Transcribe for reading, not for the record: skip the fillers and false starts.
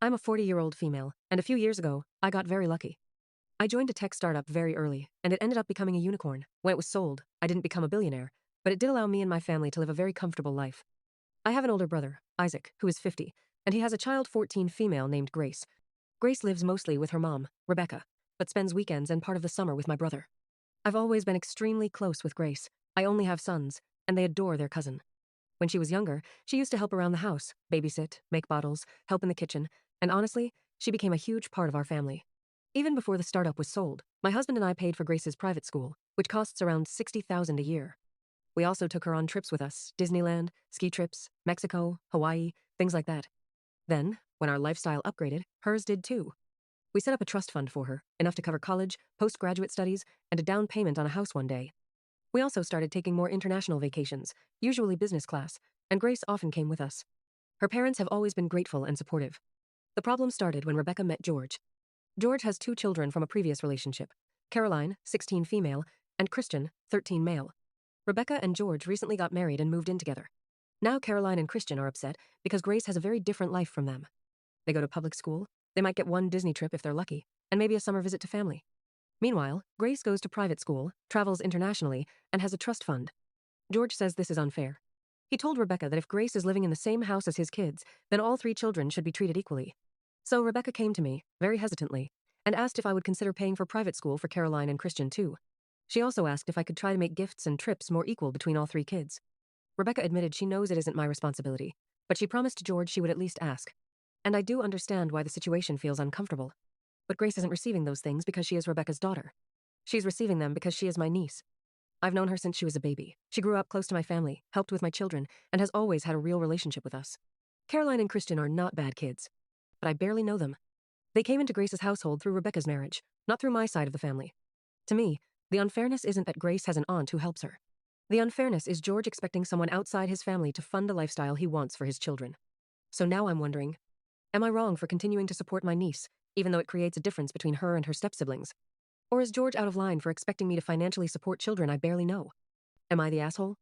I'm a 40-year-old female, and a few years ago, I got very lucky. I joined a tech startup very early, and it ended up becoming a unicorn. When it was sold, I didn't become a billionaire, but it did allow me and my family to live a very comfortable life. I have an older brother, Isaac, who is 50, and he has a child 14 female named Grace. Grace lives mostly with her mom, Rebecca, but spends weekends and part of the summer with my brother. I've always been extremely close with Grace. I only have sons, and they adore their cousin. When she was younger, she used to help around the house, babysit, make bottles, help in the kitchen, and honestly, she became a huge part of our family. Even before the startup was sold, my husband and I paid for Grace's private school, which costs around $60,000 a year. We also took her on trips with us, Disneyland, ski trips, Mexico, Hawaii, things like that. Then, when our lifestyle upgraded, hers did too. We set up a trust fund for her, enough to cover college, postgraduate studies, and a down payment on a house one day. We also started taking more international vacations, usually business class, and Grace often came with us. Her parents have always been grateful and supportive. The problem started when Rebecca met George. George has two children from a previous relationship, Caroline, 16 female, and Christian, 13 male. Rebecca and George recently got married and moved in together. Now Caroline and Christian are upset because Grace has a very different life from them. They go to public school, they might get one Disney trip if they're lucky, and maybe a summer visit to family. Meanwhile, Grace goes to private school, travels internationally, and has a trust fund. George says this is unfair. He told Rebecca that if Grace is living in the same house as his kids, then all three children should be treated equally. So Rebecca came to me, very hesitantly, and asked if I would consider paying for private school for Caroline and Christian too. She also asked if I could try to make gifts and trips more equal between all three kids. Rebecca admitted she knows it isn't my responsibility, but she promised George she would at least ask. And I do understand why the situation feels uncomfortable. But Grace isn't receiving those things because she is Rebecca's daughter. She's receiving them because she is my niece. I've known her since she was a baby. She grew up close to my family, helped with my children, and has always had a real relationship with us. Caroline and Christian are not bad kids, but I barely know them. They came into Grace's household through Rebecca's marriage, not through my side of the family. To me, the unfairness isn't that Grace has an aunt who helps her. The unfairness is George expecting someone outside his family to fund the lifestyle he wants for his children. So now I'm wondering, am I wrong for continuing to support my niece, even though it creates a difference between her and her step-siblings? Or is George out of line for expecting me to financially support children I barely know? Am I the asshole?